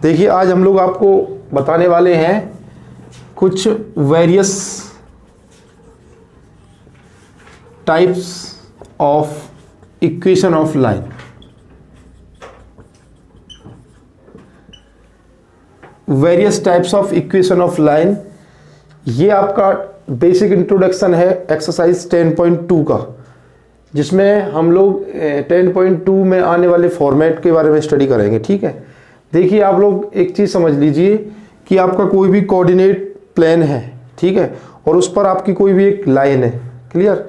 देखिए आज हम लोग आपको बताने वाले हैं कुछ various types of equation of line. Various types of equation of line, ये आपका बेसिक इंट्रोडक्शन है एक्सरसाइज 10.2 का, जिसमें हम लोग 10.2 में आने वाले फॉर्मेट के बारे में स्टडी करेंगे। ठीक है, देखिए आप लोग एक चीज़ समझ लीजिए कि आपका कोई भी कोऑर्डिनेट प्लेन है, ठीक है, और उस पर आपकी कोई भी एक लाइन है। क्लियर?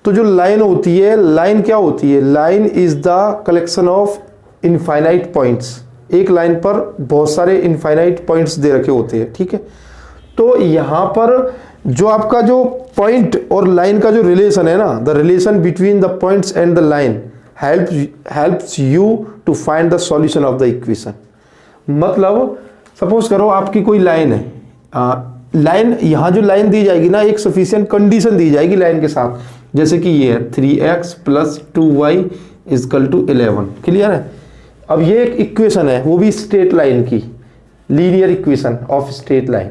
तो जो लाइन होती है, लाइन क्या होती है? Line is the collection of infinite points. एक लाइन पर बहुत सारे इनफाइनाइट पॉइंट्स दे रखे होते हैं। ठीक है, तो यहाँ पर जो आपका जो पॉइंट और लाइन का जो रिलेशन है ना, the relation between the points and the line helps you to find the solution of the equation. मतलब सपोज करो आपकी कोई लाइन है, लाइन यहाँ जो लाइन दी जाएगी ना, एक सफिशिएंट कंडीशन दी जाएगी लाइन के साथ, जैसे कि ये है 3x + 2y = 11। क्लियर है? अब ये एक इक्वेशन है, वो भी स्ट्रेट लाइन की, linear equation of straight line.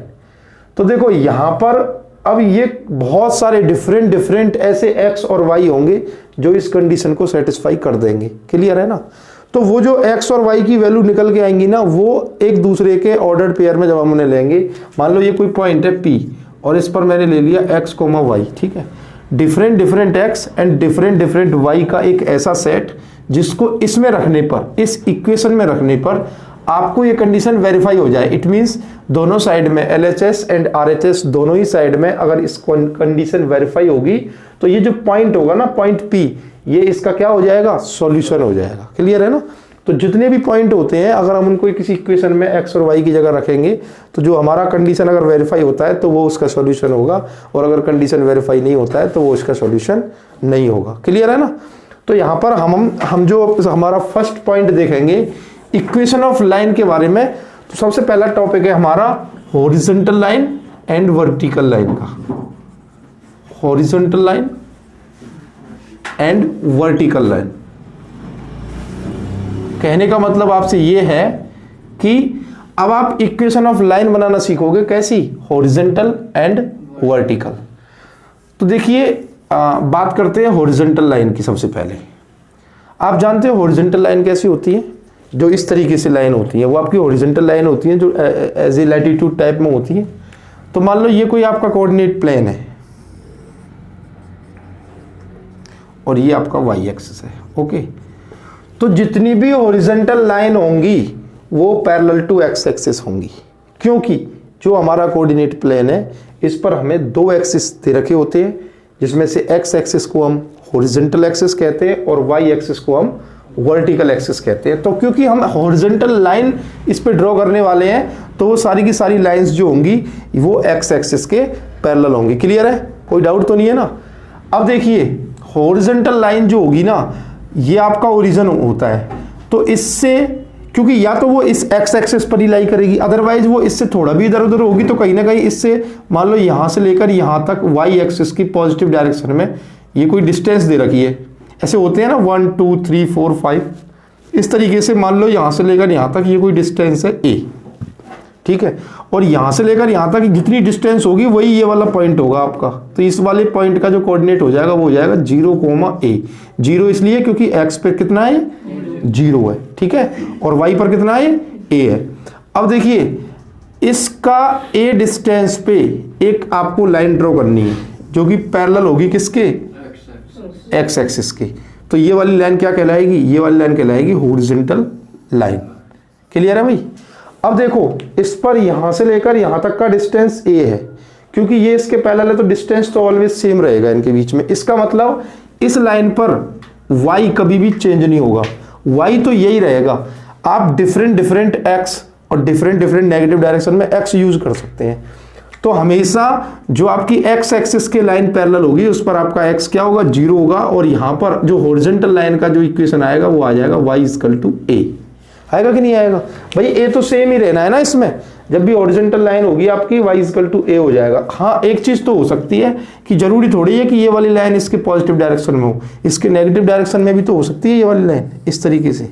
तो देखो यहाँ पर अब ये बहुत सारे डिफरेंट ऐसे x और y होंगे जो इस कंडीशन को सेटिस्फाई कर देंगे। क्लियर है ना? तो वो जो x और y की वैल्यू निकल के आएंगी ना, वो एक दूसरे के ऑर्डर्ड पेयर में जब हम उन्हें लेंगे, मान लो ये कोई पॉइंट है P और इस पर मैंने ले लिया x, y। ठीक है, different x and different y का एक ऐसा सेट जिसको इसमें रखने पर, इस इक्वेशन में रखने पर आपको ये कंडीशन वेरीफाई हो जाए। इट मींस दोनों साइड में LHS एंड RHS दोनों ही साइड में अगर इस कंडीशन वेरीफाई होगी तो ये जो पॉइंट होगा ना, पॉइंट P, ये इसका क्या हो जाएगा? सॉल्यूशन हो जाएगा। क्लियर है ना? तो जितने भी पॉइंट होते हैं, अगर हम उनको किसी इक्वेशन में x और y की जगह रखेंगे तो जो हमारा कंडीशन अगर वेरीफाई होता है तो वो उसका सॉल्यूशन होगा, और अगर कंडीशन वेरीफाई नहीं होता है तो वो उसका सॉल्यूशन नहीं होगा। क्लियर है ना? तो यहाँ पर हम जो हमारा फर्स्ट पॉइंट देखेंगे इक्वेशन ऑफ लाइन के बारे में, तो सबसे पहला टॉपिक है हमारा horizontal line and vertical line का। Horizontal line and vertical line, कहने का मतलब आपसे ये है कि अब आप इक्वेशन ऑफ लाइन बनाना सीखोगे। कैसी? Horizontal and vertical. तो देखिए बात करते हैं हॉरिजॉन्टल लाइन की। सबसे पहले आप जानते हो हॉरिजॉन्टल लाइन कैसी होती है? जो इस तरीके से लाइन होती है वो आपकी हॉरिजॉन्टल लाइन होती है, जो एज ए लैटिट्यूड टाइप में होती है। तो मान लो ये कोई आपका कोऑर्डिनेट प्लेन है और ये आपका y एक्सिस है। ओके, तो जितनी भी हॉरिजॉन्टल लाइन होंगी वो पैरेलल टू x एक्सिस होंगी, क्योंकि जो हमारा कोऑर्डिनेट प्लेन है इस पर हमें दो एक्सिस दे रखे होते हैं, जिसमें से x एक्सिस को हम हॉरिजॉन्टल एक्सिस कहते हैं और y एक्सिस को हम वर्टिकल एक्सिस कहते हैं। तो क्योंकि हम हॉरिजॉन्टल लाइन इस पे ड्रॉ करने वाले हैं तो वो सारी की सारी लाइंस जो होंगी वो x एक्सिस के पैरेलल होंगी। क्लियर है? कोई डाउट तो नहीं है ना? अब देखिए हॉरिजॉन्टल लाइन जो होगी ना, ये आपका ओरिजिन होता है, तो इससे क्योंकि या तो वो इस x एक्सिस पर ही लाई करेगी, अदरवाइज वो इससे थोड़ा भी इधर उधर होगी तो कहीं ना कहीं इससे, मान लो यहां से लेकर यहां तक y एक्सिस की पॉजिटिव डायरेक्शन में ये कोई डिस्टेंस दे रखी है, ऐसे होते हैं ना 1 2 3 4 5, इस तरीके से मान लो यहां से लेकर यहां तक ये कोई डिस्टेंस है a। ठीक है, और यहां से लेकर यहां तक जितनी डिस्टेंस होगी वही ये वाला पॉइंट होगा आपका। तो इस वाले पॉइंट का जो कोऑर्डिनेट हो जाएगा वो हो जाएगा 0, a। 0 इसलिए क्योंकि x पे कितना है? 0 है। ठीक है, और y पर कितना है? a है। अब देखिए इसका a डिस्टेंस पे एक आपको लाइन ड्रॉ करनी है जो कि पैरेलल होगी किसके? x एक्सिस के। तो ये वाली लाइन क्या कहलाएगी? ये वाली लाइन कहलाएगी हॉरिजॉन्टल लाइन। क्लियर है भाई? अब देखो इस पर यहां से लेकर यहां तक का डिस्टेंस a है, क्योंकि ये इसके पैरेलल है तो डिस्टेंस तो ऑलवेज सेम रहेगा इनके बीच में। इसका मतलब इस लाइन पर y कभी भी चेंज नहीं होगा, y तो यही रहेगा। आप डिफरेंट x और डिफरेंट नेगेटिव डायरेक्शन में x यूज कर सकते हैं। तो हमेशा जो आपकी x एक्सिस के लाइन पैरेलल होगी उस पर आपका x क्या होगा? 0 होगा, और यहां पर जो हॉरिजॉन्टल लाइन का जो इक्वेशन आएगा वो आ जाएगा y = a। आएगा कि नहीं आएगा भाई? a तो सेम ही रहना है ना इसमें, जब भी हॉरिजॉन्टल लाइन होगी आपकी y = a हो जाएगा। हाँ, एक चीज तो हो सकती है कि जरूरी थोड़ी है कि ये वाली लाइन इसके पॉजिटिव डायरेक्शन में हो, इसके नेगेटिव डायरेक्शन में भी तो हो सकती है ये वाली लाइन इस तरीके से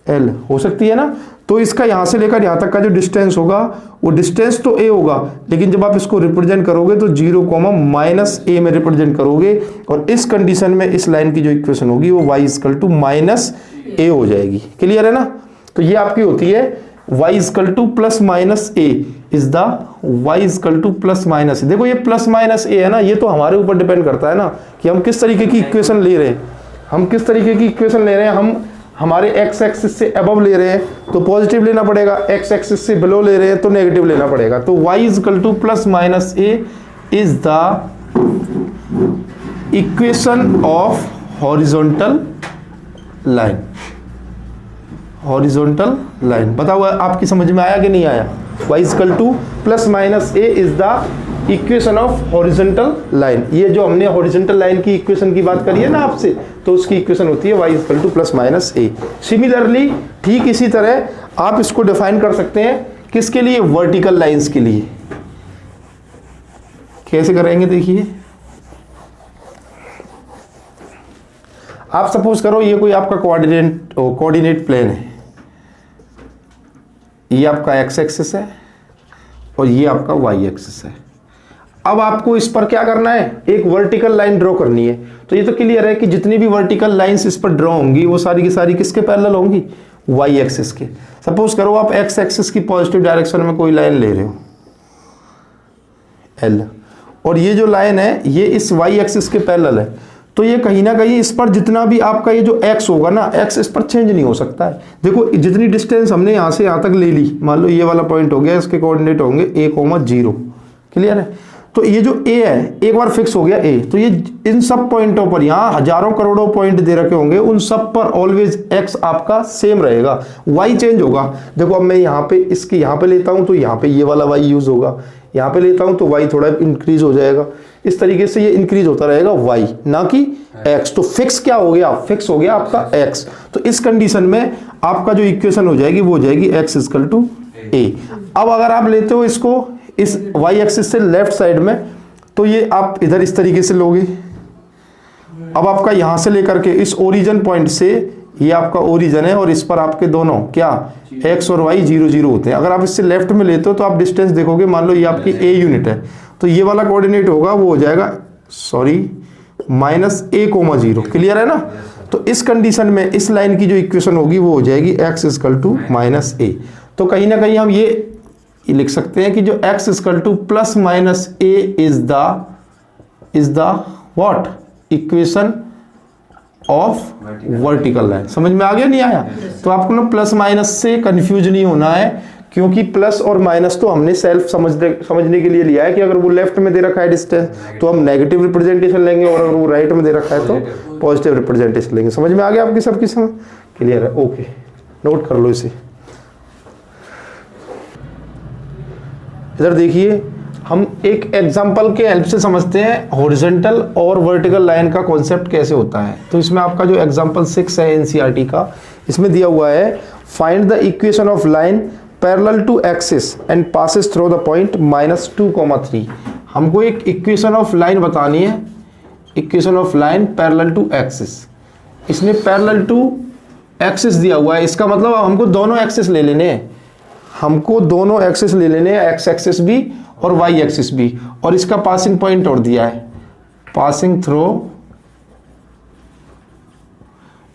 l हो सकती है ना। तो इसका यहाँ से लेकर यहाँ तक का जो डिस्टेंस होगा वो डिस्टेंस तो a होगा, लेकिन जब आप इसको रिप्रेजेंट करोगे तो 0, -a में रिप्रेजेंट करोगे, और इस कंडीशन में इस लाइन की जो इक्वेशन होगी वो y = -a हो जाएगी। क्लियर है ना? तो ये आपकी होती है y = +-a is the y = +-a। देखो ये +-a है ना, ये तो हमारे ऊपर डिपेंड करता है ना कि हम किस तरीके की इक्वेशन ले रहे हैं। हम किस तरीके की इक्वेशन ले रहे हैं, हम हमारे x एक्सिस से अबव ले रहे हैं तो पॉजिटिव लेना पड़ेगा, x एक्सिस से बिलो ले रहे हैं तो नेगेटिव लेना पड़ेगा। तो y = +-a is the equation of horizontal line. Horizontal line बताओ आपकी समझ में आया कि नहीं आया? y = +-a is the equation of horizontal line. ये जो हमने हॉरिजॉन्टल लाइन की इक्वेशन की बात करी है ना आपसे, तो उसकी इक्वेशन होती है y = +-a। सिमिलरली ठीक इसी तरह आप इसको डिफाइन कर सकते हैं किसके लिए? वर्टिकल लाइंस के लिए। कैसे करेंगे देखिए, आप सपोज करो ये कोई आपका कोऑर्डिनेट प्लेन है, ये आपका x एक्सिस है और ये आपका y एक्सिस है। अब आपको इस पर क्या करना है? एक वर्टिकल लाइन ड्रॉ करनी है। तो ये तो क्लियर है कि जितनी भी वर्टिकल लाइंस इस पर ड्रॉ होंगी वो सारी की सारी किसके पैरेलल होंगी? y एक्सिस के। सपोज करो आप x एक्सिस की पॉजिटिव डायरेक्शन में कोई लाइन ले रहे हो L, और ये जो लाइन है ये इस y एक्सिस के पैरेलल है, तो ये कहीं ना कहीं इस पर जितना भी आपका ये जो x होगा ना, x इस पर चेंज नहीं हो सकता है। देखो जितनी डिस्टेंस हमने यहाँ से यहाँ तक ले ली, मान लो ये वाला पॉइंट हो गया, इसके कोऑर्डिनेट होंगे a, 0। क्लियर है? तो ये जो a है एक बार फिक्स हो गया a, तो ये इन सब पॉइंटों पर, यहाँ हजारों करोड़ों पॉइंट दे रखे होंगे, उन सब पर ऑलवेज x आपका सेम रहेगा, y चेंज होगा। देखो अब मैं यहाँ पे इसकी यहाँ पे लेता हूँ तो यहाँ पे ये वाला y यूज होगा, यहाँ पे लेता हूँ तो y थोड़ा इंक्रीज हो जाएगा। इस तरीके से ये इंक्रीज होता रहेगा y, ना कि x। तो फिक्स क्या हो गया? फिक्स हो गया आपका x। तो इस कंडीशन में आपका जो इक्वेशन हो जाएगी वो हो जाएगी x = a। अब अगर आप लेते हो इसको इस y एक्सिस से लेफ्ट साइड में, तो ये आप इधर इस तरीके से लोगे। अब आपका यहां से लेकर के इस ओरिजिन पॉइंट से, ये आपका ओरिजिन है और इस पर आपके दोनों क्या x और y 0, 0 होते हैं। अगर आप इससे लेफ्ट में लेते हो तो आप डिस्टेंस देखोगे, मान लो ये आपकी a यूनिट है, तो ये वाला कोऑर्डिनेट होगा वो हो जाएगा -a, 0। क्लियर है ना? तो इस कंडीशन में इस लाइन की जो इक्वेशन होगी वो हो जाएगी x = -a। तो कहीं ना कहीं हम ये लिख सकते हैं कि जो x = +-a is the what? Equation of vertical line. समझ में आ गया नहीं आया? तो आपको ना प्लस माइनस से कंफ्यूज नहीं होना है, क्योंकि प्लस और माइनस तो हमने सेल्फ समझने के लिए लिया है कि अगर वो लेफ्ट में दे रखा है डिस्टेंस तो हम नेगेटिव रिप्रेजेंटेशन लेंगे, और अगर वो राइट में दे रखा है तो पॉजिटिव रिप्रेजेंटेशन लेंगे। समझ में आ गया आपकी सबकी समझ? क्लियर है? ओके, नोट कर लो इसे। इधर देखिए, हम एक एग्जांपल के हेल्प से समझते हैं हॉरिजॉन्टल और वर्टिकल लाइन का कॉन्सेप्ट कैसे होता है। तो इसमें आपका जो एग्जांपल 6 है एनसीईआरटी का, इसमें दिया हुआ है find the equation of line parallel to axis and passes through the point -2, 3। हमको एक इक्वेशन ऑफ लाइन बतानी है, equation of line parallel to axis. इसने पैरेलल टू एक्सिस दिया हुआ है, इसका मतलब हमको दोनों एक्सिस ले लेने हैं, हमको दोनों एक्सिस ले लेने हैं, एक्स एक्सिस भी और वाई एक्सिस भी, और इसका पासिंग पॉइंट और दिया है पासिंग थ्रू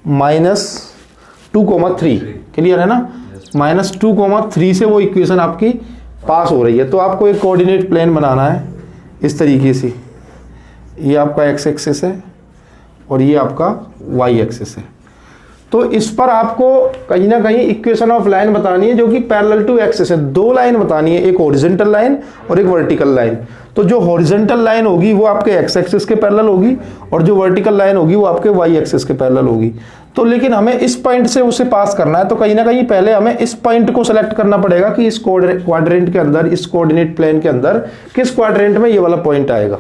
-2, 3। क्लियर है ना? -2, 3 से वो इक्वेशन आपकी पास हो रही है। तो आपको एक कोऑर्डिनेट प्लेन बनाना है इस तरीके से, ये आपका एक्स एक्सिस है और ये आपका वाई एक्सिस है। तो इस पर आपको कहीं ना कहीं इक्वेशन ऑफ लाइन बतानी है जो कि पैरेलल टू एक्सिस है। दो लाइन बतानी है, एक हॉरिजॉन्टल लाइन और एक वर्टिकल लाइन। तो जो हॉरिजॉन्टल लाइन होगी वो आपके एक्स एक्सिस के पैरेलल होगी, और जो वर्टिकल लाइन होगी वो आपके वाई एक्सिस के पैरेलल होगी। तो लेकिन हमें इस पॉइंट से उसे पास करना है, तो कहीं ना कहीं पहले हमें इस पॉइंट को सेलेक्ट करना पड़ेगा कि इस क्वाड्रेंट के अंदर, इस कोऑर्डिनेट प्लेन के अंदर किस क्वाड्रेंट में ये वाला पॉइंट आएगा।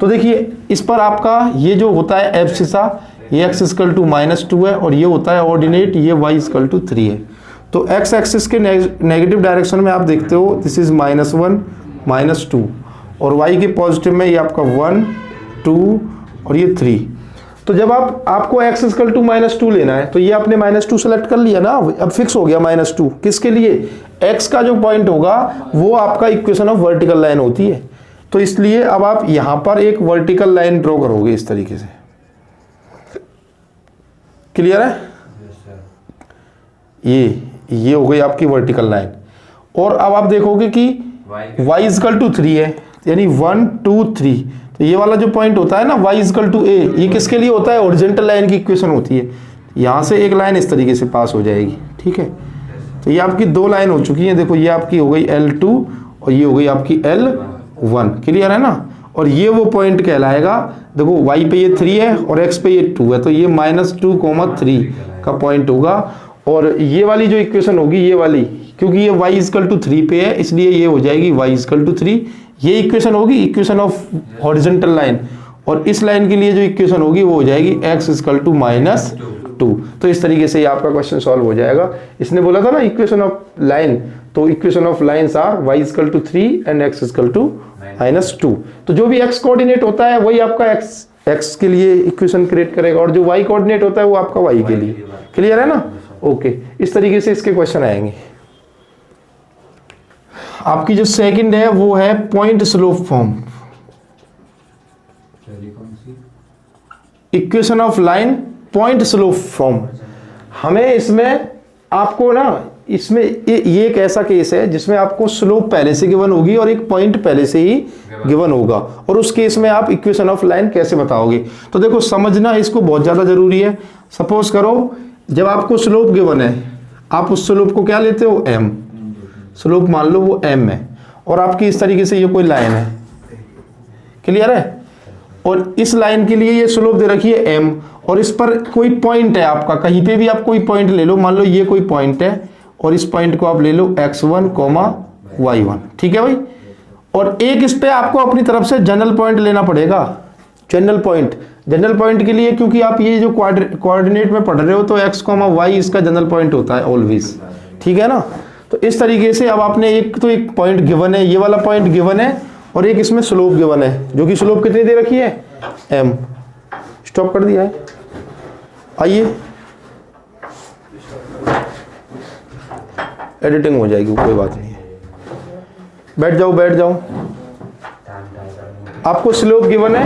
तो देखिए, इस पर आपका ये जो होता है एब्सिसा, ये x = -2 है, और ये होता है ऑर्डिनेट, ये y = 3 है। तो x एक्सिस के नेगेटिव डायरेक्शन में आप देखते हो दिस इज -1, -2, और y के पॉजिटिव में ये आपका 1, 2 और ये 3। तो जब आपको x इक्वल टू -2 लेना है, तो ये आपने -2 सेलेक्ट कर लिया ना, अब फिक्स हो गया -2। किसके लिए? x का जो पॉइंट होगा वो आपका इक्वेशन ऑफ वर्टिकल लाइन होती है। तो इसलिए अब आप यहां पर एक वर्टिकल लाइन ड्रॉ करोगे इस तरीके से। क्लियर है? ये हो गई आपकी वर्टिकल लाइन। और अब आप देखोगे कि y इक्वल टू 3 है, यानी 1 2 3। तो ये वाला जो पॉइंट होता है ना y इक्वल टू a, ये किसके लिए होता है? हॉरिजॉन्टल लाइन की इक्वेशन होती है। यहां से एक लाइन इस तरीके से पास हो जाएगी, ठीक है। तो ये आपकी दो लाइन हो चुकी है। देखो ये आपकी हो गई L2 और ये हो गई आपकी L1। क्लियर है ना? और ये वो पॉइंट कहलाएगा, देखो y पे ये 3 है और x पे ये 2 है, तो ये -2, 3 का पॉइंट होगा। और ये वाली जो इक्वेशन होगी, ये वाली, क्योंकि ये y इक्वल टू 3 पे है, इसलिए ये हो जाएगी y इक्वल टू 3। ये इक्वेशन होगी इक्वेशन ऑफ हॉरिजॉन्टल लाइन। और इस लाइन के लिए जो इक्वेशन होगी वो हो जाएगी x इक्वल टू -2। तो इस तरीके से ये आपका क्वेश्चन सॉल्व हो जाएगा। इसने बोला था ना इक्वेशन ऑफ लाइन, तो equation of lines are y equal to 3 and x equal to -2। तो जो भी x कोऑर्डिनेट होता है वही आपका x के लिए इक्वेशन क्रिएट करेगा, और जो y कोऑर्डिनेट होता है वो आपका y के लिए। क्लियर है ना? ओके, इस तरीके से इसके क्वेश्चन आएंगे। आपकी जो सेकंड है वो है point slope form. Equation of line point slope form. हमें इसमें आपको ना, इसमें ये एक ऐसा केस है जिसमें आपको स्लोप पहले से गिवन होगी और एक पॉइंट पहले से ही गिवन होगा, और उस केस में आप इक्वेशन ऑफ लाइन कैसे बताओगे? तो देखो, समझना इसको बहुत ज्यादा जरूरी है। सपोज करो जब आपको स्लोप गिवन है, आप उस स्लोप को क्या लेते हो? m। स्लोप मान लो वो m है, और आपकी इस तरीके से ये कोई लाइन है। क्लियर है? और इस लाइन के लिए ये स्लोप दे रखी है m, और इस पर कोई पॉइंट है आपका, कहीं पे भी आप कोई पॉइंट ले लो, मान लो ये कोई पॉइंट है, और इस पॉइंट को आप ले लो x1, y1। ठीक है भाई? और एक इस पे आपको अपनी तरफ से जनरल पॉइंट लेना पड़ेगा। जनरल पॉइंट के लिए, क्योंकि आप ये जो कोऑर्डिनेट में पढ़ रहे हो, तो x, y इसका जनरल पॉइंट होता है ऑलवेज। ठीक है ना? तो इस तरीके से अब आपने एक पॉइंट गिवन है, ये वाला पॉइंट गिवन है, और एक इसमें स्लोप गिवन है, जो कि स्लोप कितनी दे रखी है? m। स्टॉप कर दिया है। आइए, एडिटिंग हो जाएगी, कोई बात नहीं है। बैठ जाओ। आपको स्लोप गिवन है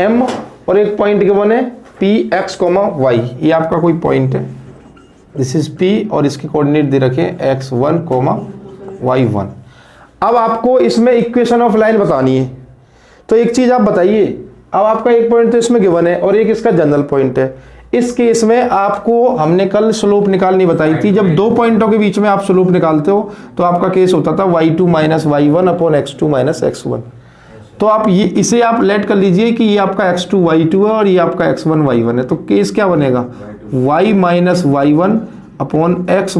m, और एक पॉइंट गिवन है p x, y। ये आपका कोई पॉइंट है, दिस इज p, और इसके कोऑर्डिनेट दे रखे हैं x1, y1। अब आपको इसमें इक्वेशन ऑफ लाइन बतानी है। तो एक चीज आप बताइए, अब आपका एक पॉइंट तो इसमें गिवन है और एक इसका जनरल पॉइंट है। इस केस में आपको हमने कल स्लोप निकालनी बताई थी। जब दो पॉइंटों के बीच में आप स्लोप निकालते हो तो आपका केस होता था y2 - y1 upon x2 - x1। तो आप ये इसे आप लेट कर लीजिए कि ये आपका x2 y2 है और ये आपका x1 y1 है। तो केस क्या बनेगा? y - y1 upon x -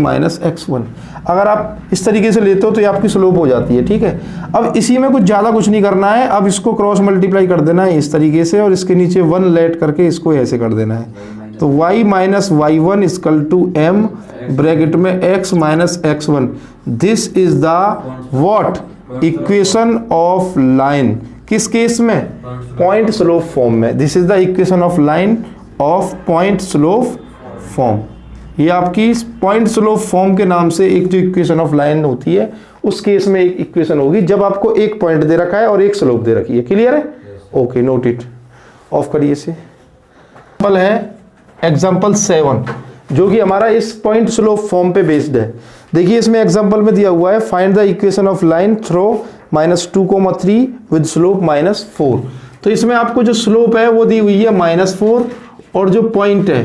x1। अगर आप इस तरीके से लेते हो तो ये आपकी स्लोप हो जाती है। ठीक है? अब इसी में कुछ नहीं करना है, अब इसको क्रॉस मल्टीप्लाई कर देना है इस तरीके से, और इसके नीचे 1 लेट करके इसको ऐसे कर देना है। तो y - y1 equal to m bracket में x - x1। This is the what? Equation of line. किस केस में? पॉइंट स्लोप फॉर्म में। This is the equation of line of point slope form. ये आपकी पॉइंट स्लोप फॉर्म के नाम से एक जो इक्वेशन ऑफ लाइन होती है, उस केस में एक इक्वेशन होगी जब आपको एक पॉइंट दे रखा है और एक स्लोप दे रखी है। क्लियर है? Okay, note it. ऑफ करिए इसे। एग्जाम्पल है एग्जाम्पल 7, जो कि हमारा इस पॉइंट स्लोप फॉर्म पे बेस्ड है। देखिए, इसमें एग्जाम्पल में दिया हुआ है find the equation of line throw -2, 3 with slope -4। तो इसमें आपको जो स्लोप है वो दी हुई है -4, और जो पॉइंट है,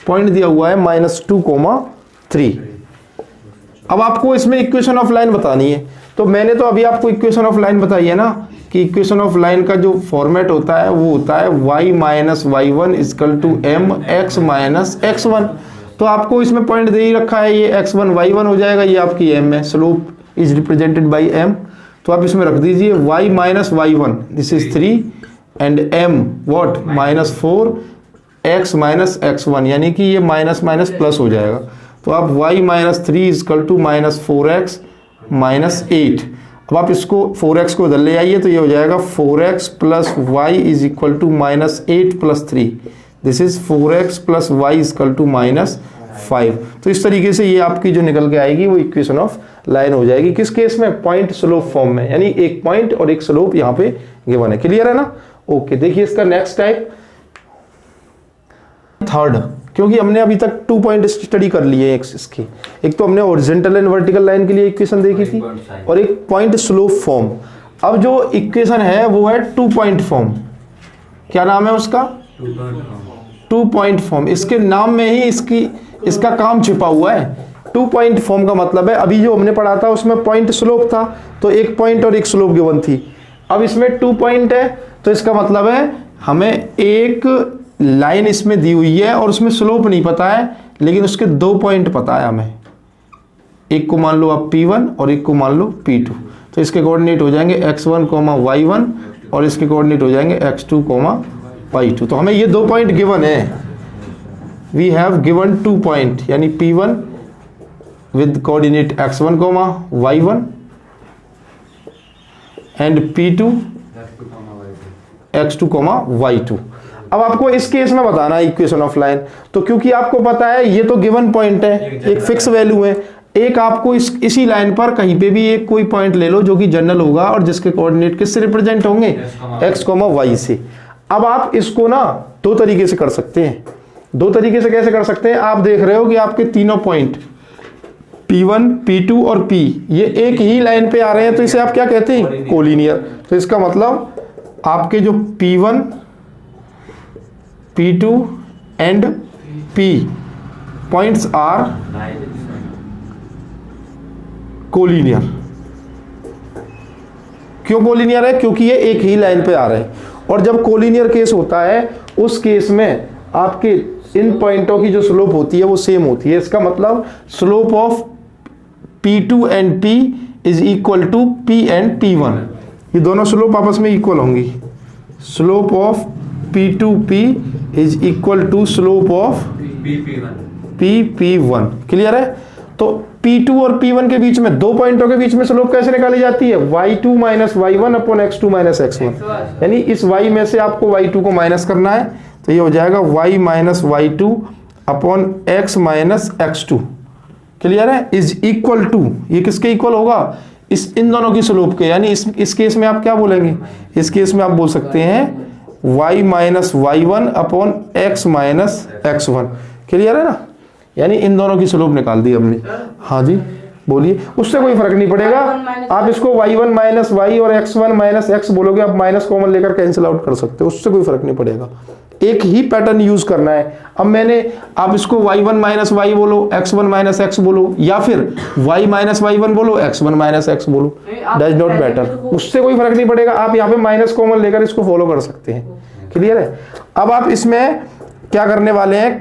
पॉइंट दिया हुआ है -2, 3। अब आपको इसमें इक्वेशन ऑफ लाइन बतानी है। तो मैंने तो अभी आपको इक्वेशन ऑफ लाइन बताई है ना, कि इक्वेशन ऑफ लाइन का जो फॉर्मेट होता है वो होता है y - y1 equal to m x - x1। तो आपको इसमें पॉइंट दे ही रखा है, ये x1 y1 हो जाएगा, ये आपकी m है। Slope is represented by m। तो आप इसमें रख दीजिए y - y1, this is 3, and m what? -4 x - x1, यानी कि ये माइनस माइनस प्लस हो जाएगा। तो आप y - 3 इक्वल टू -4x - 8। अब आप इसको 4x को इधर ले आइए, तो ये हो जाएगा 4x + y is equal to -8 + 3। This is 4x plus y is equal to -5। तो इस तरीके से ये आपकी जो निकल के आएगी वो इक्वेशन ऑफ लाइन हो जाएगी। किस केस में? पॉइंट स्लोप फॉर्म में, यानी एक पॉइंट और एक स्लोप यहाँ पे गिवन है। क्लियर है ना? ओके, देखिए इसका नेक्स्ट टाइप थर्ड, क्योंकि हमने अभी तक 2 पॉइंट स्टडी कर लिए इसकी। एक तो हमने हॉरिजॉन्टल एंड वर्टिकल लाइन के लिए इक्वेशन देखी थी और एक पॉइंट स्लोप फॉर्म। अब जो इक्वेशन है वो है 2 पॉइंट फॉर्म। क्या नाम है उसका? 2 पॉइंट फॉर्म। इसके नाम में ही इसका काम छिपा हुआ है। 2 पॉइंट फॉर्म का मतलब है, अभी जो हमने पढ़ा था उसमें पॉइंट स्लोप था, तो एक पॉइंट और एक स्लोप गिवन थी। अब इसमें 2 पॉइंट है, तो इसका मतलब है हमें एक लाइन इसमें दी हुई है और उसमें स्लोप नहीं पता है, लेकिन उसके 2 पॉइंट पता है हमें। एक को मान लो आप P1 और एक को मान लो P2। तो इसके कोऑर्डिनेट हो जाएंगे x1, y1 और इसके कोऑर्डिनेट हो जाएंगे x2, y2। तो हमें ये 2 पॉइंट गिवन है। वी हैव गिवन 2 पॉइंट, यानी P1 with coordinate x1, y1 and P2 x2, y2। अब आपको इस केस में बताना है इक्वेशन ऑफ लाइन। तो क्योंकि आपको पता है ये तो गिवन पॉइंट है, एक फिक्स वैल्यू है। एक आपको इसी लाइन पर कहीं पे भी एक कोई पॉइंट ले लो जो कि जनरल होगा और जिसके कोऑर्डिनेट किससे रिप्रेजेंट होंगे? x, y से। अब आप इसको ना 2 तरीके से कर सकते हैं। 2 तरीके से कैसे कर सकते हैं? आप देख रहे हो कि आपके तीनों पॉइंट P1, P2 और P ये एक ही लाइन पे आ रहे हैं, तो इसे आप क्या कहते हैं? कोलिनियर। तो इसका मतलब आपके जो P1, P2 and P points are collinear. क्यों कोलिनियर है? क्योंकि ये एक ही लाइन पे आ रहे हैं। और जब कोलिनियर केस होता है उस केस में आपके इन पॉइंटों की जो स्लोप होती है वो सेम होती है। इसका मतलब slope of P2 and P is equal to P and P1। ये दोनों स्लोप आपस में इक्वल होंगी। Slope of P2P is equal to slope of P1। Clear है? तो P2 और P1 के बीच में 2 पॉइंटों के बीच में स्लोप कैसे निकाली जाती है? y2 minus y1 upon x2 minus x1। यानी इस y में से आपको y2 को माइनस करना है, तो ये हो जाएगा y minus y2 upon x minus x2। Clear है? इज इक्वल टू, ये किसके इक्वल होगा? इन दोनों की स्लोप के। यानी इस केस में आप क्या बोलेंगे? इस केस में आप बोल सकते हैं y minus y1 upon x minus x1। Clear है ना? यानी इन दोनों की स्लोप निकाल दी हमने। हाँ जी बोलिए। उससे कोई फर्क नहीं पड़ेगा, आप इसको y1 माइनस y और x1 माइनस x बोलोगे, आप माइनस कॉमन लेकर कैंसिल आउट कर सकते हो, उससे कोई फर्क नहीं पड़ेगा। एक ही पैटर्न यूज करना है। अब आप इसको y1 माइनस y बोलो, x1 माइनस x बोलो, या फिर y माइनस y1 बोलो, x1 माइनस x बोलो, डज नॉट मैटर, उससे कोई फर्क नहीं पड़ेगा। आप यहाँ पे माइनस कॉमन लेकर इसको फॉलो कर सकते हैं। क्लियर है? अब आप इसमें क्या करने वाले हैं,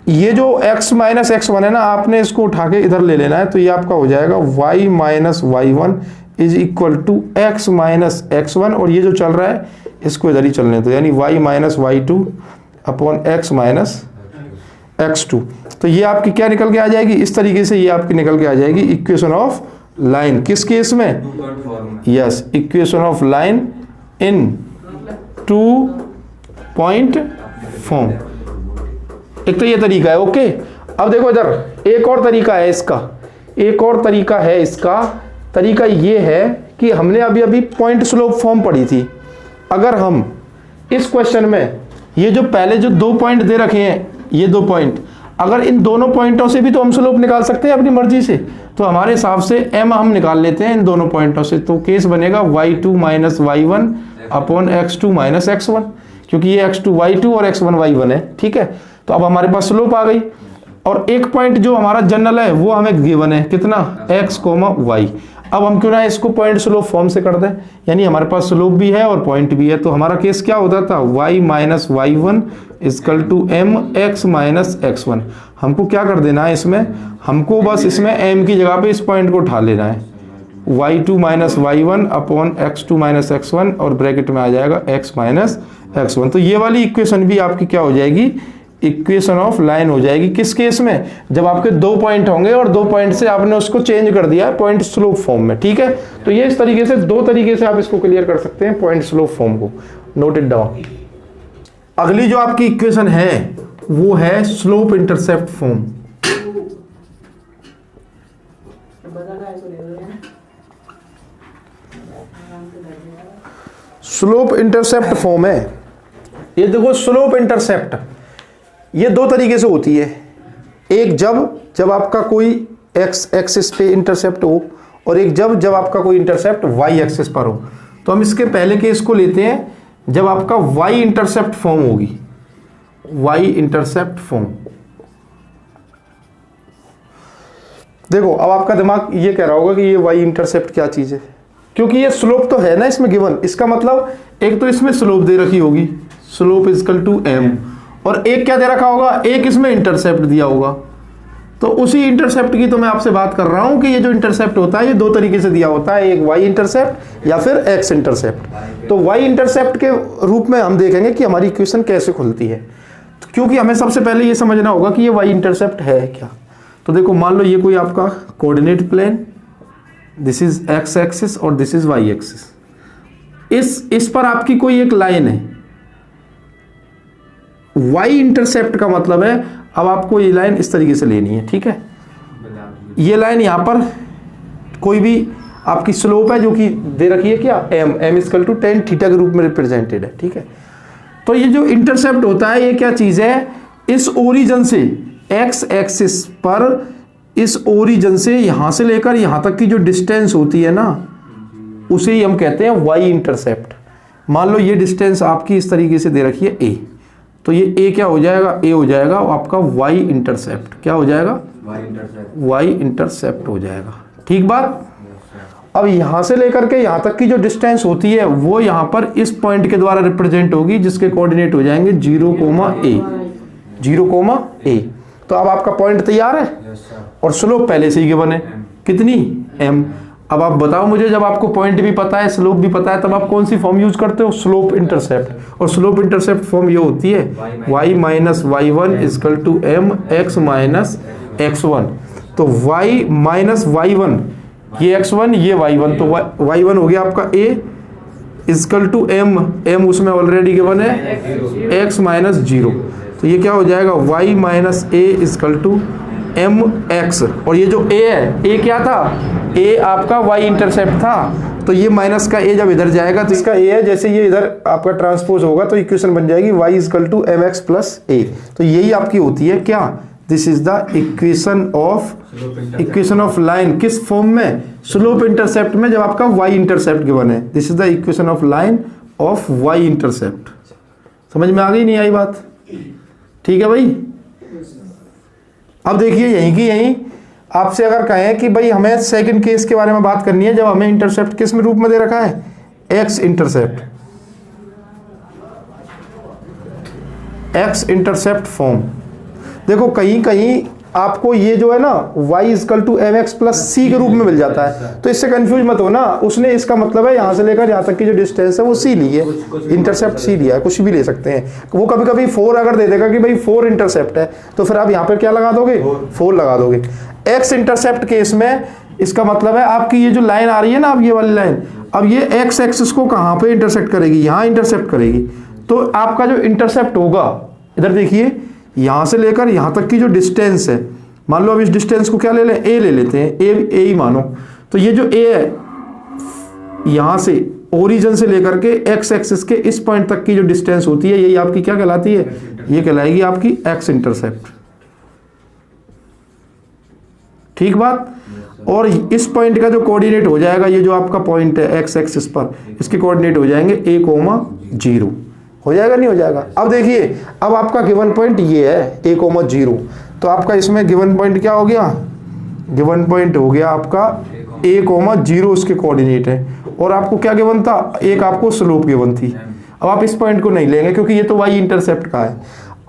ये जो x माइनस x1 है ना, आपने इसको उठा के इधर ले लेना है। तो ये आपका हो जाएगा y minus y1 is equal to x minus x1, और ये जो चल रहा है इसको इधर ही चलने दो, यानी y minus y2 upon x minus x2। तो ये आपकी क्या निकल के आ जाएगी? इस तरीके से ये आपकी निकल के आ जाएगी इक्वेशन ऑफ लाइन। किस केस में? Yes, equation of line in 2 point form. एक तो ये तरीका है। ओके, अब देखो इधर एक और तरीका है इसका। एक और तरीका है इसका। तरीका ये है कि हमने अभी अभी पॉइंट स्लोप फॉर्म पढ़ी थी। अगर हम इस क्वेश्चन में ये जो पहले जो 2 पॉइंट दे रखे हैं, ये 2 पॉइंट, अगर इन दोनों पॉइंटों से भी तो हम स्लोप निकाल सकते हैं अपनी मर्जी से। तो हमारे हिसाब से m हम निकाल लेते हैं इन दोनों पॉइंटों से। तो केस बनेगा y2 minus y1 upon x2 minus x1, क्योंकि ये x2 y2 और x1 y1 है। ठीक है? तो अब हमारे पास स्लोप आ गई, और एक पॉइंट जो हमारा जनरल है वो हमें गिवन है, कितना? x, y। अब हम क्यों ना इसको पॉइंट स्लोप फॉर्म से कर दें, यानी हमारे पास स्लोप भी है और पॉइंट भी है। तो हमारा केस क्या होता था? y minus y1 is equal to m x minus x1। हमको क्या कर देना है इसमें? हमको बस इसमें m की जगह पे इस पॉइंट को उठा लेना है, y2 minus y1 upon x2 minus x1, और ब्रैकेट में आ जाएगा x माइनस x1। तो ये वाली इक्वेशन भी आपकी क्या हो जाएगी? इक्वेशन ऑफ लाइन हो जाएगी। किस केस में? जब आपके 2 पॉइंट होंगे और 2 पॉइंट से आपने उसको चेंज कर दिया है पॉइंट स्लोप फॉर्म में। ठीक है? तो ये इस तरीके से 2 तरीके से आप इसको क्लियर कर सकते हैं पॉइंट स्लोप फॉर्म को। Note it down. अगली जो आपकी इक्वेशन है वो है slope intercept form. Slope intercept form है ये। देखो स्लोप इंटरसेप्ट ये दो तरीके से होती है। एक जब आपका कोई एक्स एक्सिस पे इंटरसेप्ट हो, और एक जब आपका कोई इंटरसेप्ट वाई एक्सिस पर हो। तो हम इसके पहले केस को लेते हैं जब आपका वाई इंटरसेप्ट फॉर्म होगी, वाई इंटरसेप्ट फॉर्म। देखो अब आपका दिमाग ये कह रहा होगा कि ये वाई इंटरसेप्ट क्या चीज है, क्योंकि ये स्लोप तो है ना इसमें गिवन। इसका मतलब एक तो इसमें स्लोप दे रखी होगी, स्लोप इजकल टू एम, और एक क्या दे रखा होगा, एक इसमें इंटरसेप्ट दिया होगा। तो उसी इंटरसेप्ट की तो मैं आपसे बात कर रहा हूं कि ये जो इंटरसेप्ट होता है ये दो तरीके से दिया होता है, एक वाई इंटरसेप्ट या फिर एक्स इंटरसेप्ट। तो वाई इंटरसेप्ट के रूप में हम देखेंगे कि हमारी इक्वेशन कैसे खुलती है, क्योंकि हमें सबसे पहले ये समझना होगा कि ये वाई इंटरसेप्ट है क्या। तो देखो मान लो ये कोई आपका coordinate plane, this is x axis और दिस इज वाई एक्सिस। इस पर आपकी कोई एक लाइन है, वाई इंटरसेप्ट का मतलब है अब आपको ये लाइन इस तरीके से लेनी है, ठीक है। ये लाइन यहां पर कोई भी आपकी स्लोप है जो कि दे रखी है क्या, m equal to tan theta के रूप में रिप्रेजेंटेड है, ठीक है। तो ये जो इंटरसेप्ट होता है ये क्या चीज है, इस ओरिजिन से एक्स एक्सिस पर, इस ओरिजिन से यहां से लेकर यहां तक की जो डिस्टेंस होती है ना, उसे ही हम कहते हैं वाई इंटरसेप्ट। मान लो ये डिस्टेंस आपकी इस तरीके से दे रखी है ए, तो ये ए क्या हो जाएगा, ए हो जाएगा आपका वाई इंटरसेप्ट। क्या हो जाएगा, वाई इंटरसेप्ट हो जाएगा, ठीक बात। अब यहां से लेकर के यहां तक की जो डिस्टेंस होती है वो यहां पर इस पॉइंट के द्वारा रिप्रेजेंट होगी, जिसके कोऑर्डिनेट हो जाएंगे 0, A, 0, A। तो अब आपका पॉइंट तैयार है और स्लोप पहले से ही गिवन है, कितनी, m। अब आप बताओ मुझे, जब आपको पॉइंट भी पता है स्लोप भी पता है, तब आप कौन सी फॉर्म यूज करते हो, स्लोप इंटरसेप्ट। और स्लोप इंटरसेप्ट फॉर्म ये होती है y minus y1 is equal to m x minus x1। तो y माइनस y1 ये x1 ये y1, तो y1 हो गया आपका a इजकल टू m उसमें ऑलरेडी गिवन है x माइनस 0। तो ये क्या हो जाएगा, y minus a is equal to M x. और ये जो a है, a क्या था, a आपका y इंटरसेप्ट था, तो ये माइनस का a जब इधर जाएगा तो इसका a है, जैसे ये इधर आपका ट्रांसपोज होगा तो इक्वेशन बन जाएगी y is equal to M x plus a। तो यही आपकी होती है क्या, this is the equation of line. किस फॉर्म में, स्लोप इंटरसेप्ट में, जब आपका y इंटरसेप्ट गिवन है। This is the equation of line of y intercept. समझ में आ गई, नहीं आई बात, ठीक है भाई। अब देखिए यहीं की यहीं आपसे अगर कहें कि भाई हमें सेकंड केस के बारे में बात करनी है, जब हमें इंटरसेप्ट किस में रूप में दे रखा है, X intercept, X intercept form. देखो कहीं कहीं आपको ये जो है ना y is equal to M x plus C के रूप में मिल जाता है, तो इससे कंफ्यूज मत हो ना। उसने इसका मतलब है यहां से लेकर यहां तक की जो डिस्टेंस है वो सी ली है, इंटरसेप्ट सी लिया है, कुछ भी ले सकते हैं। वो कभी कभी 4 अगर दे देगा कि भाई 4 इंटरसेप्ट है, तो फिर आप यहाँ पर क्या लगा दोगे, 4 लगा दोगे। एक्स इंटरसेप्ट केस में इसका मतलब है आपकी ये जो लाइन आ रही है ना, अब ये वाली लाइन, अब ये एक्स एक्सिस को कहाँ पे इंटरसेक्ट करेगी, यहाँ इंटरसेप्ट करेगी। तो आपका जो इंटरसेप्ट होगा, इधर देखिए, यहां से लेकर यहां तक की जो डिस्टेंस है, मान लो अब इस डिस्टेंस को क्या ले लें, ए ले लेते हैं, ए ही मानो। तो ये जो ए है, यहां से ओरिजिन से लेकर के एक्स एक्सिस के इस पॉइंट तक की जो डिस्टेंस होती है, यही आपकी क्या कहलाती है, ये कहलाएगी आपकी एक्स इंटरसेप्ट, ठीक बात। और इस पॉइंट का जो कोऑर्डिनेट हो जाएगा, ये जो आपका पॉइंट है एक्स एक्सिस पर, इसके कोऑर्डिनेट हो जाएंगे a, 0। हो जाएगा, नहीं हो जाएगा। अब देखिए, अब आपका गिवन पॉइंट ये है a, 0। तो आपका इसमें गिवन पॉइंट क्या हो गया, गिवन पॉइंट हो गया आपका a, 0 उसके कोऑर्डिनेट है। और आपको क्या गिवन था, एक आपको स्लोप गिवन थी। अब आप इस पॉइंट को नहीं लेंगे क्योंकि ये तो y इंटरसेप्ट का है।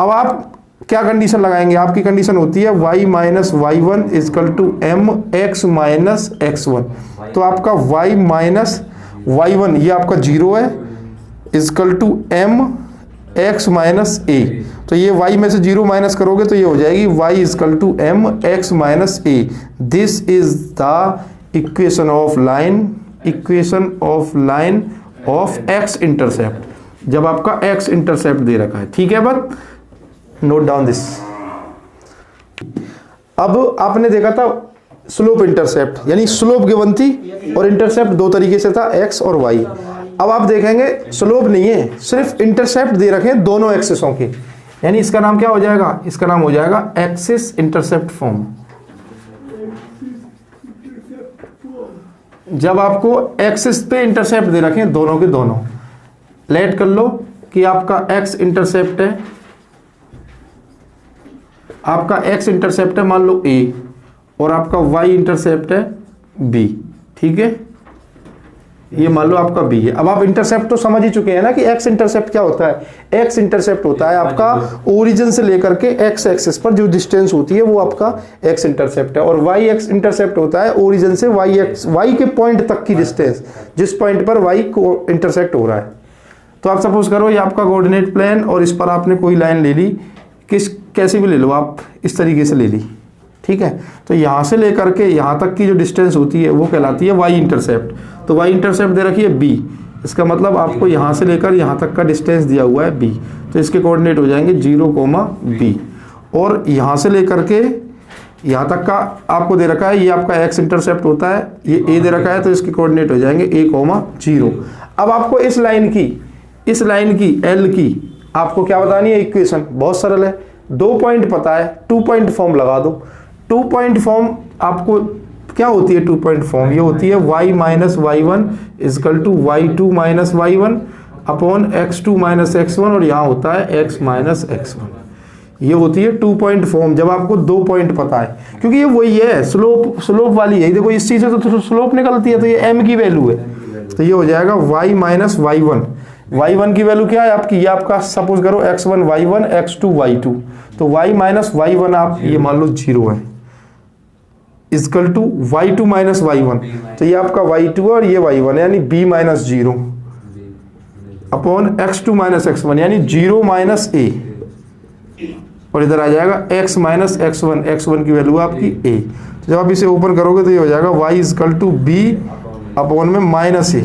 अब आप क्या कंडीशन लगाएंगे, आपकी कंडीशन होती है y minus y1 is equal to M x minus x1। तो आपका y माइनस y1 ये आपका 0 है, equal to M x minus A. तो ये y में से 0 माइनस करोगे तो ये हो जाएगी y is equal to M x minus a. This is the equation of line, equation of line of x intercept. जब आपका एक्स इंटरसेप्ट दे रखा है। ठीक है, बट नोट डाउन दिस। अब आपने देखा था स्लोप इंटरसेप्ट, यानी स्लोप गिवन थी और इंटरसेप्ट दो तरीके से था, एक्स और वाई। अब आप देखेंगे स्लोप नहीं है, सिर्फ इंटरसेप्ट दे रखे हैं दोनों एक्सिसों के, यानी इसका नाम क्या हो जाएगा, इसका नाम हो जाएगा एक्सिस इंटरसेप्ट फॉर्म। जब आपको एक्सिस पे इंटरसेप्ट दे रखे हैं दोनों के दोनों, लेट कर लो कि आपका एक्स इंटरसेप्ट है, आपका एक्स इंटरसेप्ट है मान लो ए, और आपका वाई इंटरसेप्ट है बी। ठीक है, ये मान लो आपका बी है। अब आप इंटरसेप्ट तो समझ ही चुके हैं ना कि एक्स इंटरसेप्ट क्या होता है। एक्स इंटरसेप्ट होता है आपका ओरिजिन से लेकर के एक्स एक्सिस पर जो डिस्टेंस होती है वो आपका एक्स इंटरसेप्ट है, और वाई एक्स इंटरसेप्ट होता है ओरिजिन से वाई के पॉइंट तक की डिस्टेंस, जिस पॉइंट पर वाई को इंटरसेक्ट हो रहा है। तो आप सपोज करो ये आपका कोऑर्डिनेट प्लेन और इस पर आपने कोई लाइन ले ली, कैसे भी ले लो आप, इस तरीके से ले ली। ठीक है, तो यहाँ से लेकर के यहाँ तक की जो डिस्टेंस होती है वो कहलाती है वाई इंटरसेप्ट। तो वाई इंटरसेप्ट दे रखी है बी, इसका मतलब आपको यहाँ से लेकर यहाँ तक का डिस्टेंस दिया हुआ है बी, तो इसके कोऑर्डिनेट हो जाएंगे 0, बी। और यहाँ से लेकर के यहाँ तक का आपको दे रखा है, ये आपका एक्स इंटरसेप्ट होता है, ये ए दे रखा है, तो इसके कोऑर्डिनेट हो जाएंगे a, 0। अब आपको इस लाइन की एल की आपको क्या बतानी है इक्वेशन, बहुत सरल है, 2 पॉइंट पता है, 2 पॉइंट फॉर्म लगा दो। 2 पॉइंट फॉर्म आपको क्या होती है, 2 पॉइंट फॉर्म ये होती है y minus y1 is equal to y2 minus y1 upon x2 minus x1, और यहाँ होता है x माइनस x1। ये होती है 2 पॉइंट फॉर्म जब आपको 2 पॉइंट पता है, क्योंकि ये वही है स्लोप वाली है। देखो इस चीज से तो स्लोप निकलती है, तो ये m की वैल्यू है, तो ये हो जाएगा y माइनस y1। y1 की वैल्यू क्या है आपकी, ये आपका सपोज करो x1 y1 x2 y2, तो y माइनस y1 आप ये मान लो 0 है, equal to y2 minus y1, तो ये आपका y2 और ये y1 यानी b minus 0 upon x2 minus x1 यानी 0 माइनस a, और इधर आ जाएगा x माइनस x1 की वैल्यू आपकी a। तो जब आप इसे ओपन करोगे तो ये हो जाएगा y is equal to b upon में माइनस a,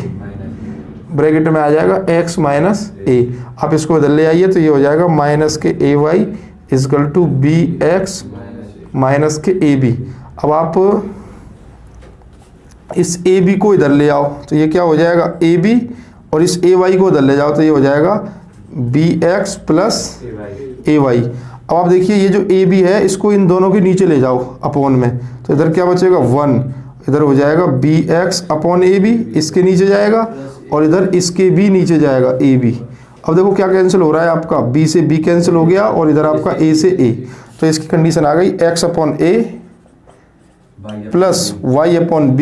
ब्रैकेट में आ जाएगा x माइनस a। आप इसको इधर ले आइए तो ये हो जाएगा माइनस के ay is equal to bx minus के ab। अब आप इस AB को इधर ले आओ तो ये क्या हो जाएगा AB, और इस AY को इधर ले जाओ तो ये हो जाएगा BX प्लस AY। अब आप देखिए ये जो AB है इसको इन दोनों के नीचे ले जाओ अपॉन में, तो इधर क्या बचेगा 1, इधर हो जाएगा BX अपॉन AB, इसके नीचे जाएगा, और इधर इसके भी नीचे जाएगा AB। अब देखो क्या कैंसिल हो रहा है आपका, B से B कैंसिल हो गया, और इधर आपका A से A, तो इसकी कंडीशन आ गई x upon A plus y upon b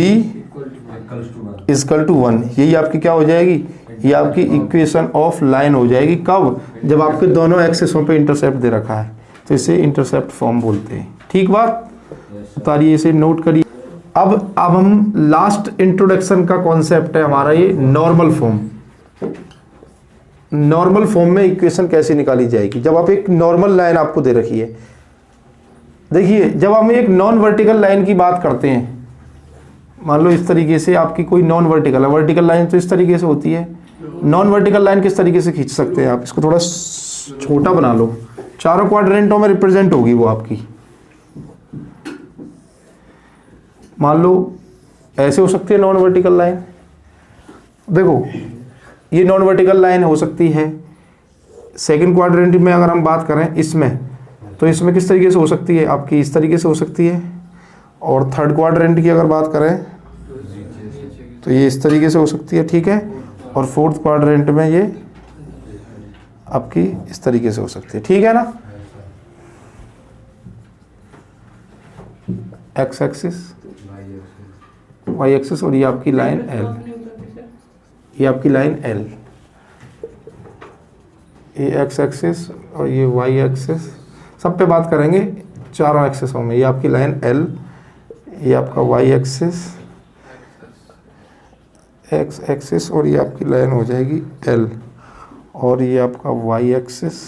is equal to 1। यही आपकी क्या हो जाएगी, ये आपकी इक्वेशन ऑफ लाइन हो जाएगी। कब, जब आपके दोनों एक्सिसों पे इंटरसेप्ट दे रखा है, तो इसे इंटरसेप्ट फॉर्म बोलते हैं। ठीक बात, उतारिए इसे, नोट करिए। अब हम लास्ट इंट्रोडक्शन का कॉन्सेप्ट है हमारा ये नॉर्मल फॉर्म। नॉर्मल फॉर्म में इक्वेशन कैसे निकाली जाएगी, जब आप एक नॉर्मल लाइन आपको दे रखी है। देखिए जब हम एक नॉन वर्टिकल लाइन की बात करते हैं, मान लो इस तरीके से आपकी कोई नॉन वर्टिकल है, वर्टिकल लाइन तो इस तरीके से होती है, नॉन वर्टिकल लाइन किस तरीके से खींच सकते हैं आप, इसको थोड़ा छोटा बना लो, चारों क्वाड्रेंटों में रिप्रेजेंट होगी वो आपकी। मान लो ऐसे हो सकती है नॉन वर्टिकल लाइन, देखो ये नॉन वर्टिकल लाइन हो सकती है। सेकंड क्वाड्रेंट में अगर हम बात करें इसमें, तो इसमें किस तरीके से हो सकती है आपकी, इस तरीके से हो सकती है। और थर्ड क्वाड्रेंट की अगर बात करें तो ये इस तरीके से हो सकती है, ठीक है। और फोर्थ क्वाड्रेंट में ये आपकी इस तरीके से हो सकती है, ठीक है ना। एक्स एक्सिस, वाई एक्सिस, और ये आपकी लाइन एल, ये आपकी लाइन एल, ये एक्स एक्सिस और ये वाई एक्सिस, सब पे बात करेंगे चारों एक्सिसों में। ये आपकी लाइन एल, ये आपका वाई एक्सिस, एक्स एक्सिस, और ये आपकी लाइन हो जाएगी एल, और ये आपका वाई एक्सिस,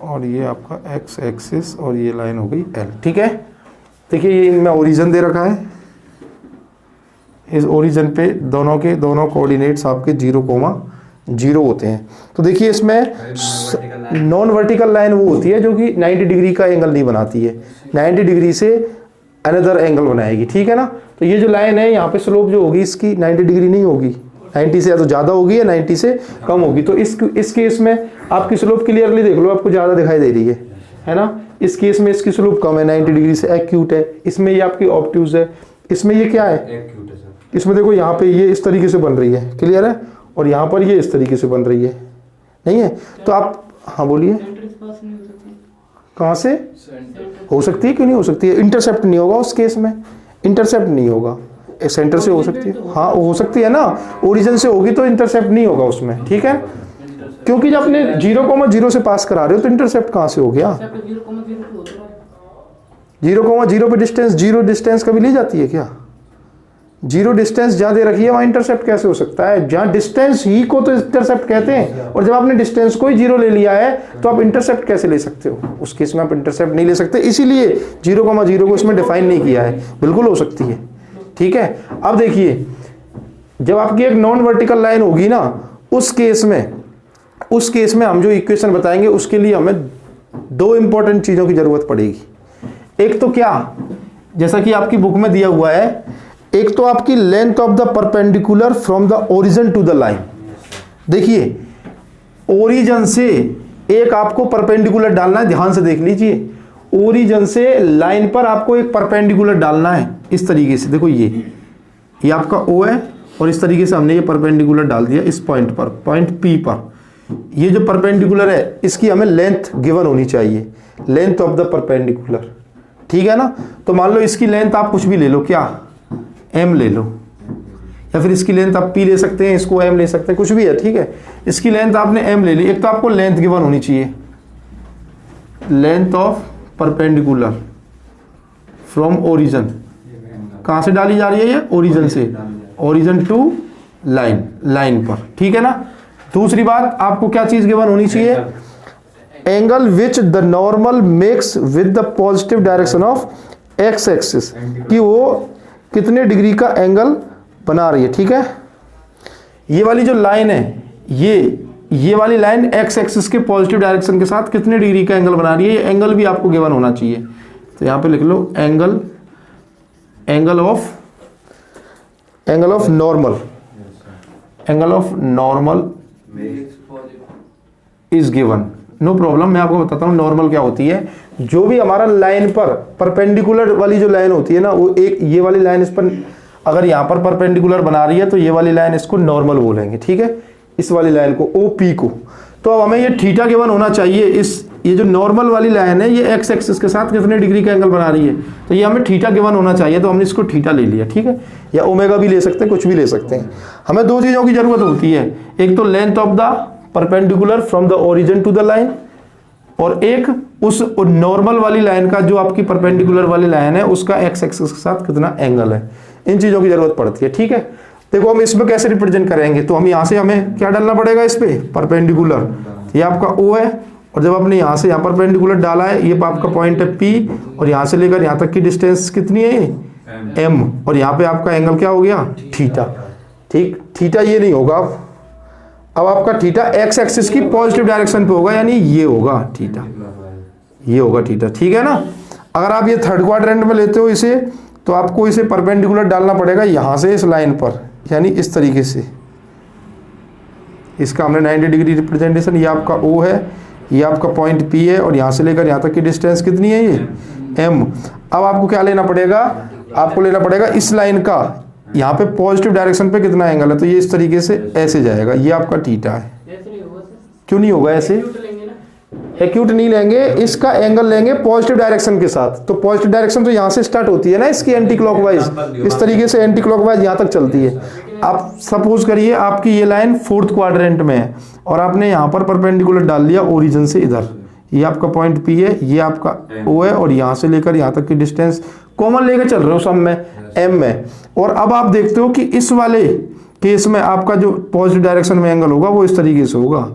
और ये आपका एक्स एक्सिस, और ये लाइन हो गई एल, ठीक है। देखिए ये इनमें ओरिजिन दे रखा है, इस ओरिजिन पे दोनों के दोनों कोऑर्डिनेट्स आपके 0, जीरो होते हैं। तो देखिए इसमें नॉन वर्टिकल लाइन वो होती है जो कि 90 डिग्री का एंगल नहीं बनाती है, 90 डिग्री से अनदर एंगल बनाएगी, ठीक है ना। तो ये जो लाइन है यहाँ पे स्लोप जो होगी इसकी 90 डिग्री नहीं होगी, 90 से या तो ज़्यादा होगी या 90 से कम होगी। तो इस केस में आपकी स्लोप क्लियरली देख लो, आपको ज़्यादा दिखाई दे रही है ना। इस केस में इसकी स्लोप कम है, 90 डिग्री से एक्यूट है। इसमें ये आपकी ऑब्ट्यूज है, इसमें ये क्या है, इसमें देखो यहाँ पे ये इस तरीके से बन रही है, क्लियर है, और यहाँ पर ये इस तरीके से बन रही है, नहीं है। तो आप हाँ बोलिए, कहाँ से हो सकती है, क्यों नहीं हो सकती है, इंटरसेप्ट नहीं होगा उस केस में, इंटरसेप्ट नहीं होगा, सेंटर से हो सकती है, हाँ हो सकती है ना, ओरिजिन से होगी तो इंटरसेप्ट नहीं होगा उसमें, ठीक है। क्योंकि जब अपने 0,0 से पास करा रहे हो तो इंटरसेप्ट कहाँ से हो गया, 0,0 पे डिस्टेंस, जीरो डिस्टेंस कभी ली जाती है क्या, जीरो डिस्टेंस जहाँ दे रखी है वहाँ इंटरसेप्ट कैसे हो सकता है, जहाँ डिस्टेंस ही को तो इंटरसेप्ट कहते हैं, और जब आपने डिस्टेंस को ही जीरो ले लिया है तो आप इंटरसेप्ट कैसे ले सकते हो, उस केस में आप इंटरसेप्ट नहीं ले सकते, इसीलिए 0,0 को इसमें डिफाइन नहीं किया है। बिल्कुल हो सकती है, ठीक है। अब देखिए जब आपकी एक नॉन वर्टिकल लाइन होगी ना, उस केस में हम जो इक्वेशन बताएंगे उसके लिए हमें दो इंपॉर्टेंट चीजों की जरूरत पड़ेगी। एक तो क्या, जैसा कि आपकी बुक में दिया हुआ है, एक तो आपकी length of the perpendicular from the origin to the line. देखिए ओरिजिन से एक आपको परपेंडिकुलर डालना है, ध्यान से देख लीजिए, ओरिजिन से लाइन पर आपको एक परपेंडिकुलर डालना है इस तरीके से। देखो ये आपका O है और इस तरीके से हमने ये परपेंडिकुलर डाल दिया इस पॉइंट पर, पॉइंट P पर। ये जो परपेंडिकुलर है इसकी हमें लेंथ गिवन होनी चाहिए, लेंथ ऑफ द परपेंडिकुलर, ठीक है ना। तो मान लो इसकी लेंथ आप कुछ भी ले लो, क्या M ले लो, या फिर इसकी लेंथ आप P ले सकते हैं, इसको M ले सकते हैं, कुछ भी है, ठीक है। इसकी लेंथ आपने M ले ली। एक तो आपको लेंथ गिवन होनी चाहिए, length of perpendicular from origin, कहां से डाली जा रही है ये, ओरिजिन से, ओरिजिन टू लाइन, लाइन पर, ठीक है ना। दूसरी बात आपको क्या चीज गिवन होनी चाहिए, angle which the normal makes with the positive direction of x axis, कि वो कितने डिग्री का एंगल बना रही है, ठीक है। ये वाली जो लाइन है, ये वाली लाइन एक्स एक्सिस के पॉजिटिव डायरेक्शन के साथ कितने डिग्री का एंगल बना रही है, ये एंगल भी आपको गिवन होना चाहिए। तो यहां पे लिख लो angle of normal is given, no problem. मैं आपको बताता हूं नॉर्मल क्या होती है। जो भी हमारा लाइन पर परपेंडिकुलर वाली जो लाइन होती है ना, वो एक ये वाली लाइन, इस पर अगर यहां पर परपेंडिकुलर बना रही है तो ये वाली लाइन इसको नॉर्मल बोलेंगे, ठीक है, इस वाली लाइन को, OP को। तो अब हमें ये थीटा गिवन होना चाहिए, ये जो नॉर्मल वाली लाइन है ये एक्स एक्सिस के साथ कितने डिग्री का एंगल बना रही है, तो ये हमें थीटा गिवन होना चाहिए, तो हमने इसको थीटा ले लिया, ठीक है, या ओमेगा भी ले सकते हैं, कुछ भी ले सकते हैं। हमें दो चीजों की जरूरत होती है, एक तो length of the perpendicular from the origin to the line, और एक उस नॉर्मल वाली लाइन का, जो आपकी परपेंडिकुलर वाली लाइन है उसका एक्स एक्सिस के साथ कितना एंगल है। इन चीजों की जरूरत पड़ती है, ठीक है। देखो हम इसमें कैसे रिप्रेजेंट करेंगे, तो हम यहाँ से हमें क्या डालना पड़ेगा, इस पे परपेंडिकुलर, ये आपका O है, और जब आपने यहाँ से यहाँ परपेंडिकुलर डाला है, ये आपका पॉइंट है P, और यहाँ से लेकर यहाँ तक की डिस्टेंस कितनी है, M, और यहाँ पे आपका एंगल क्या हो गया, थीटा, ठीक। थीटा ये नहीं होगा, अब आपका थीटा एक्स एक्सिस की पॉजिटिव डायरेक्शन पे होगा, यानी ये होगा थीटा, ये होगा थीटा, ठीक है ना। अगर आप ये थर्ड क्वाड्रेंट में लेते हो इसे, तो आपको इसे परपेंडिकुलर डालना पड़ेगा यहाँ से इस लाइन पर, यानी इस तरीके से। इसका हमने 90 डिग्री रिप्रेजेंटेशन, ये आपका O है, ये आपका पॉइंट P है, और यहाँ से लेकर यहाँ तक की डिस्टेंस कितनी है, ये M। अब आपको क्या लेना पड़ेगा, आपको लेना पड़ेगा इस लाइन का यहाँ पे पॉजिटिव डायरेक्शन पे कितना एंगल है, तो ये इस तरीके से ऐसे जाएगा, ये आपका थीटा है। क्यों नहीं होगा ऐसे, एक्यूट नहीं लेंगे, इसका एंगल लेंगे पॉजिटिव डायरेक्शन के साथ। तो पॉजिटिव डायरेक्शन तो यहाँ से स्टार्ट होती है ना, इसकी एंटी क्लॉकवाइज, इस तरीके से एंटी क्लॉकवाइज यहाँ तक चलती है। आप सपोज करिए आपकी ये लाइन फोर्थ क्वाड्रेंट में है, और आपने यहाँ पर परपेंडिकुलर डाल दिया ओरिजिन से इधर, ये आपका पॉइंट P है, ये आपका O है, और यहाँ से लेकर यहाँ तक की डिस्टेंस कॉमन लेकर चल रहे हो सब में, M है। और अब आप देखते हो कि इस वाले केस में आपका जो पॉजिटिव डायरेक्शन में एंगल होगा वो इस तरीके से होगा,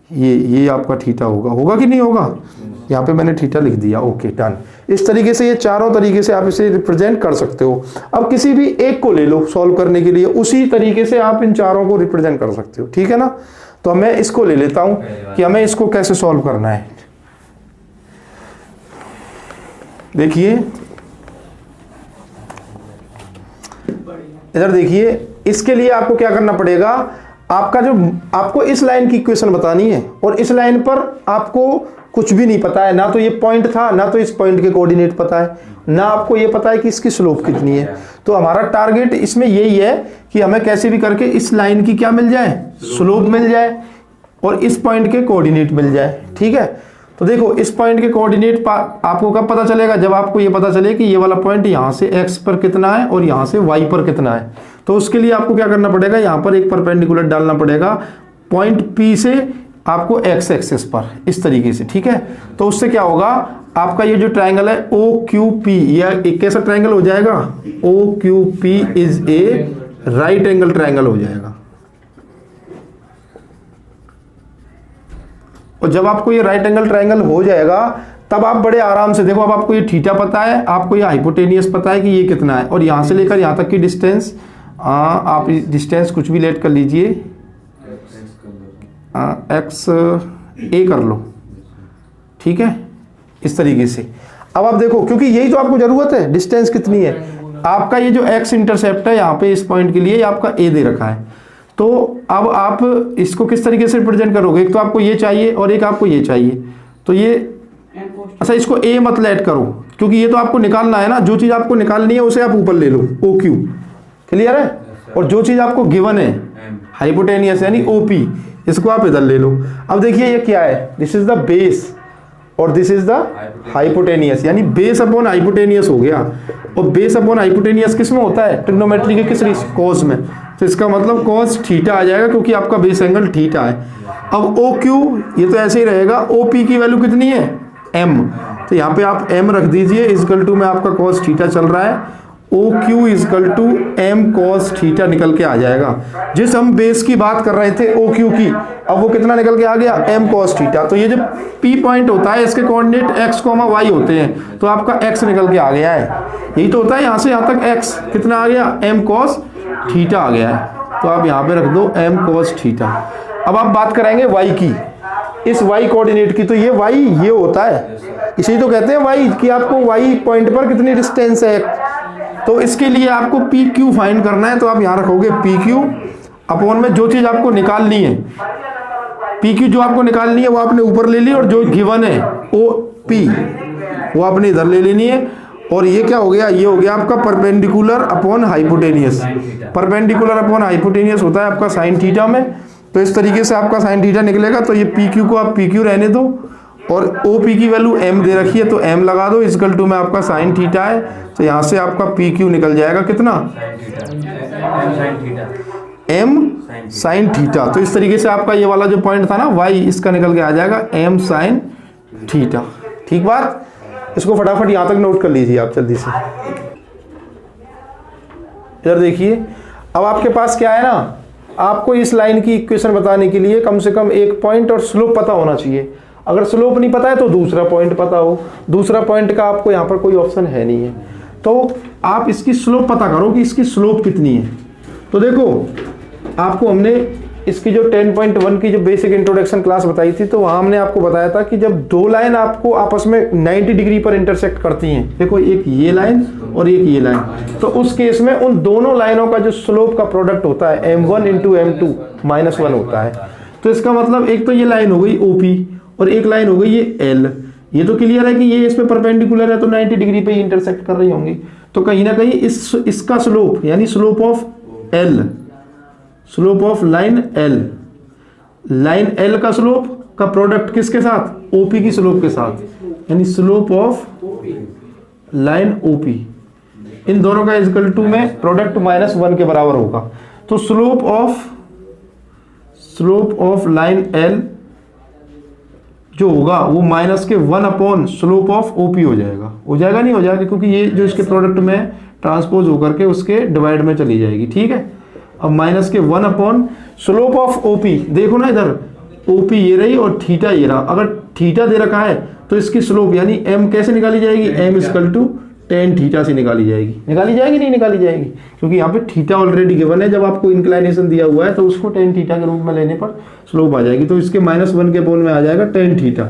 ये आपका थीटा होगा कि नहीं होगा, यहाँ पे मैंने थीटा लिख दिया, ओके डन। इस तरीके से ये चारों तरीके से आप इसे रिप्रेजेंट कर सकते हो। अब किसी भी एक को ले लो सॉल्व करने के लिए, उसी तरीके से आप इन चारों को रिप्रेजेंट कर सकते हो, ठीक है ना। तो मैं इसको ले लेता हूं कि हमें इसको कैसे सॉल्व करना है। देखिए इधर देखिए, इसके लिए आपको क्या करना पड़ेगा, आपको इस लाइन की इक्वेशन बतानी है और इस लाइन पर आपको कुछ भी नहीं पता है, ना तो ये पॉइंट था, ना तो इस पॉइंट के कोऑर्डिनेट पता है, ना आपको ये पता है कि इसकी स्लोप कितनी है। तो हमारा टारगेट इसमें यही है कि हमें कैसे भी करके इस लाइन की क्या मिल जाए, स्लोप मिल जाए और इस पॉइंट के कोऑर्डिनेट मिल जाए। ठीक है, तो देखो इस पॉइंट के कोऑर्डिनेट आपको कब पता चलेगा, जब आपको ये पता चले कि ये वाला पॉइंट यहाँ से x पर कितना है और यहाँ से y पर कितना है। तो उसके लिए आपको क्या करना पड़ेगा, यहाँ पर एक परपेंडिकुलर डालना पड़ेगा पॉइंट P से आपको x एक्सिस पर, इस तरीके से। ठीक है, तो उससे क्या होगा, आपका ये जो ट्राइंगल है OQP, यह एक कैसा ट्राइंगल हो जाएगा, OQP is a right angle triangle हो जाएगा। और जब आपको ये राइट एंगल ट्राइंगल हो जाएगा तब आप बड़े आराम से देखो, अब आपको ये थीटा पता है, आपको ये हाइपोटेनियस पता है कि ये कितना है, और यहाँ से लेकर यहाँ तक की डिस्टेंस, आप डिस्टेंस कुछ भी लेट कर लीजिए, एक्स ए कर लो। ठीक है, इस तरीके से। अब आप देखो, क्योंकि यही तो आपको जरूरत है, डिस्टेंस कितनी है, आपका ये जो एक्स इंटरसेप्ट है यहाँ पे इस पॉइंट के लिए आपका ए दे रखा है। तो अब आप इसको किस तरीके से रिप्रेजेंट करोगे, एक तो आपको ये चाहिए और एक आपको ये चाहिए। तो ये अच्छा, इसको ए मत लेट करो क्योंकि ये तो आपको निकालना है ना, जो चीज आपको निकालनी है उसे आप ऊपर ले लो, ओ क्यू। क्लियर है, और जो चीज आपको गिवन है हाइपोटेनियस यानी ओपी, इसको आप इधर ले लो। अब देखिए ये क्या है, दिस इज द बेस और दिस इज द हाइपोटेनियस, यानी बेस अपॉन हाइपोटेनियस हो गया। और बेस अपॉन हाइपोटेनियस किस में होता है, ट्रिग्नोमेट्री के किस कॉस में, तो इसका मतलब कॉस थीटा आ जाएगा क्योंकि आपका बेस एंगल थीटा है। अब ओ क्यू ये तो ऐसे ही रहेगा, ओ पी की वैल्यू कितनी है, एम, तो यहाँ पे आप एम रख दीजिए, इजकल टू में आपका कॉस थीटा चल रहा है, O Q is equal to m cos theta निकल के आ जाएगा। जिस हम बेस की बात कर रहे थे ओ क्यू की, अब वो कितना निकल के आ गया, एम कॉस थीटा। तो ये जो पी पॉइंट होता है इसके कोऑर्डिनेट एक्स कॉमा वाई होते हैं, तो आपका एक्स निकल के आ गया है, यही तो होता है, यहाँ से यहाँ तक एक्स कितना आ गया, एम कॉस थीटा आ गया है। तो आप यहाँ पे रख दो एम कॉस थीटा। अब आप बात करेंगे वाई की, इस वाई कोऑर्डिनेट की, तो ये वाई ये होता है, इसी तो कहते हैं वाई, कि आपको वाई पॉइंट पर कितनी डिस्टेंस है। तो इसके लिए आपको पी क्यू फाइंड करना है, तो आप यहाँ रखोगे पी क्यू अपॉन में जो चीज आपको निकालनी है, पी क्यू जो आपको निकालनी है वो आपने ऊपर ले ली, और जो गिवन है ओ पी वो आपने इधर ले लेनी है। और ये क्या हो गया, ये हो गया आपका perpendicular upon hypotenuse. Perpendicular upon hypotenuse होता है आपका साइन थीटा में, तो इस तरीके से आपका साइन थीटा निकलेगा। तो ये पी क्यू को आप पी क्यू रहने दो, और ओ पी की वैल्यू एम दे रखी है तो एम लगा दो, इजकल टू में आपका साइन थीटा है, तो यहाँ से आपका पी क्यू निकल जाएगा कितना, एम साइन थीटा। तो इस तरीके से आपका ये वाला जो पॉइंट था ना वाई, इसका निकल के आ जाएगा एम साइन थीटा। ठीक बात, इसको फटाफट यहाँ तक नोट कर लीजिए आप जल्दी से। इधर देखिए, अब आपके पास क्या है ना, आपको इस लाइन की इक्वेशन बताने के लिए कम से कम एक पॉइंट और स्लोप पता होना चाहिए। अगर स्लोप नहीं पता है तो दूसरा पॉइंट पता हो, दूसरा पॉइंट का आपको यहाँ पर कोई ऑप्शन है नहीं है, तो आप इसकी स्लोप पता करो कि इसकी स्लोप कितनी है। तो देखो आपको हमने इसकी जो 10.1 की जो बेसिक इंट्रोडक्शन क्लास बताई थी, तो वहाँ हमने आपको बताया था कि जब दो लाइन आपको आपस में 90 डिग्री पर इंटरसेक्ट करती हैं, देखो एक ये लाइन और एक ये लाइन, तो उस केस में उन दोनों लाइनों का जो स्लोप का प्रोडक्ट होता है m1 इंटू m2 -1 होता है। तो इसका मतलब एक तो ये लाइन हो गई OP और एक लाइन हो गई ये L। ये तो क्लियर है कि ये इस पे परपेंडिकुलर है तो 90 डिग्री पे इंटरसेक्ट कर रही होंगी, तो कहीं ना कहीं इसका स्लोप यानी slope of L, slope of line L, line L का स्लोप का प्रोडक्ट किसके साथ, OP की स्लोप के साथ, यानी स्लोप ऑफ लाइन OP, इन दोनों का इक्वल टू में प्रोडक्ट -1 के बराबर होगा। तो स्लोप ऑफ लाइन L जो होगा वो -1 अपॉन स्लोप ऑफ OP हो जाएगा। हो जाएगा नहीं हो जाएगा, क्योंकि ये जो इसके प्रोडक्ट में ट्रांसपोज होकर के उसके डिवाइड में चली जाएगी। ठीक है, अब -1 अपॉन स्लोप ऑफ OP, देखो ना इधर OP ये रही और थीटा ये रहा। अगर थीटा दे रखा है तो इसकी स्लोप यानी m कैसे निकाली जाएगी, m equal to tan theta से निकाली जाएगी। नहीं निकाली जाएगी, क्योंकि यहाँ पे थीटा ऑलरेडी गिवन है। जब आपको इंक्लाइनेशन दिया हुआ है तो उसको टेन थीटा के रूप में लेने पर स्लोप आ जाएगी। तो इसके -1 के अपोन में आ जाएगा टेन थीटा।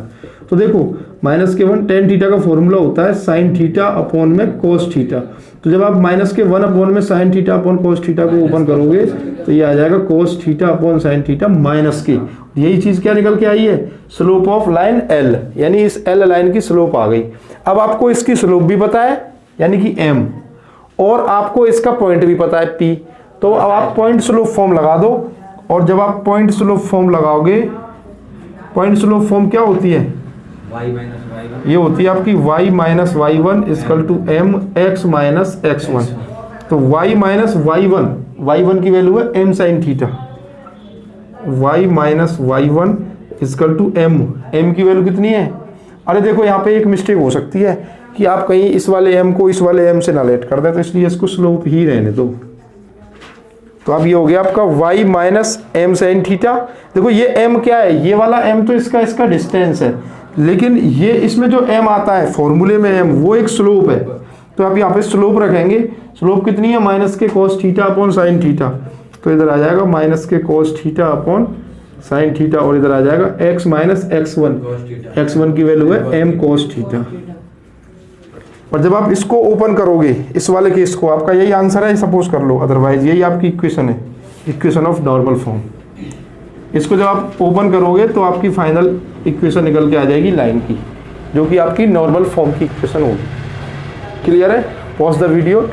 तो देखो -1 टेन थीटा का फॉर्मूला होता है साइन थीटा अपॉन में कोस थीटा। तो जब आप -1 अपोन में sine theta upon cos theta को ओपन करोगे तो ये आ जाएगा cos theta upon sine theta -k। यही चीज क्या निकल के आई है, स्लोप ऑफ लाइन L, यानी इस L लाइन की स्लोप आ गई। अब आपको इसकी स्लोप भी पता है यानी कि m, और आपको इसका पॉइंट भी पता है p। तो अब आप पॉइंट स्लोप फॉर्म लगा दो, और जब आप पॉइंट स्लोप फॉर्म लगाओगे, पॉइंट स्लोप फॉर्म क्या होती है, ये होती है आपकी y minus y1 equal to m x minus x1। तो y माइनस y1 की वैल्यू है m sine theta, y minus y1 equal to m की वैल्यू कितनी है। अरे देखो यहाँ पे एक मिस्टेक हो सकती है कि आप कहीं इस वाले m को इस वाले m से ना लेट कर दें, तो इसलिए इसको स्लोप ही रहने दो। तो अब ये हो गया आपका y minus m sine theta. देखो ये m क्या है, ये वाला m तो इसका डिस्टेंस है, लेकिन ये इसमें जो m आता है फॉर्मूले में m, वो एक स्लोप है। तो आप यहाँ पे स्लोप रखेंगे, स्लोप कितनी है, -k cos theta upon sine theta. तो इधर आ जाएगा -k cos theta upon sine theta, और इधर आ जाएगा x माइनस x1 की वैल्यू है m cos थीटा। और जब आप इसको ओपन करोगे, इस वाले केस को, आपका यही आंसर है सपोज कर लो, अदरवाइज यही आपकी इक्वेशन है, इक्वेशन ऑफ नॉर्मल फॉर्म। इसको जब आप ओपन करोगे तो आपकी फाइनल इक्वेशन निकल के आ जाएगी लाइन की, जो कि आपकी नॉर्मल फॉर्म की इक्वेशन होगी। क्लियर है? Pause the video.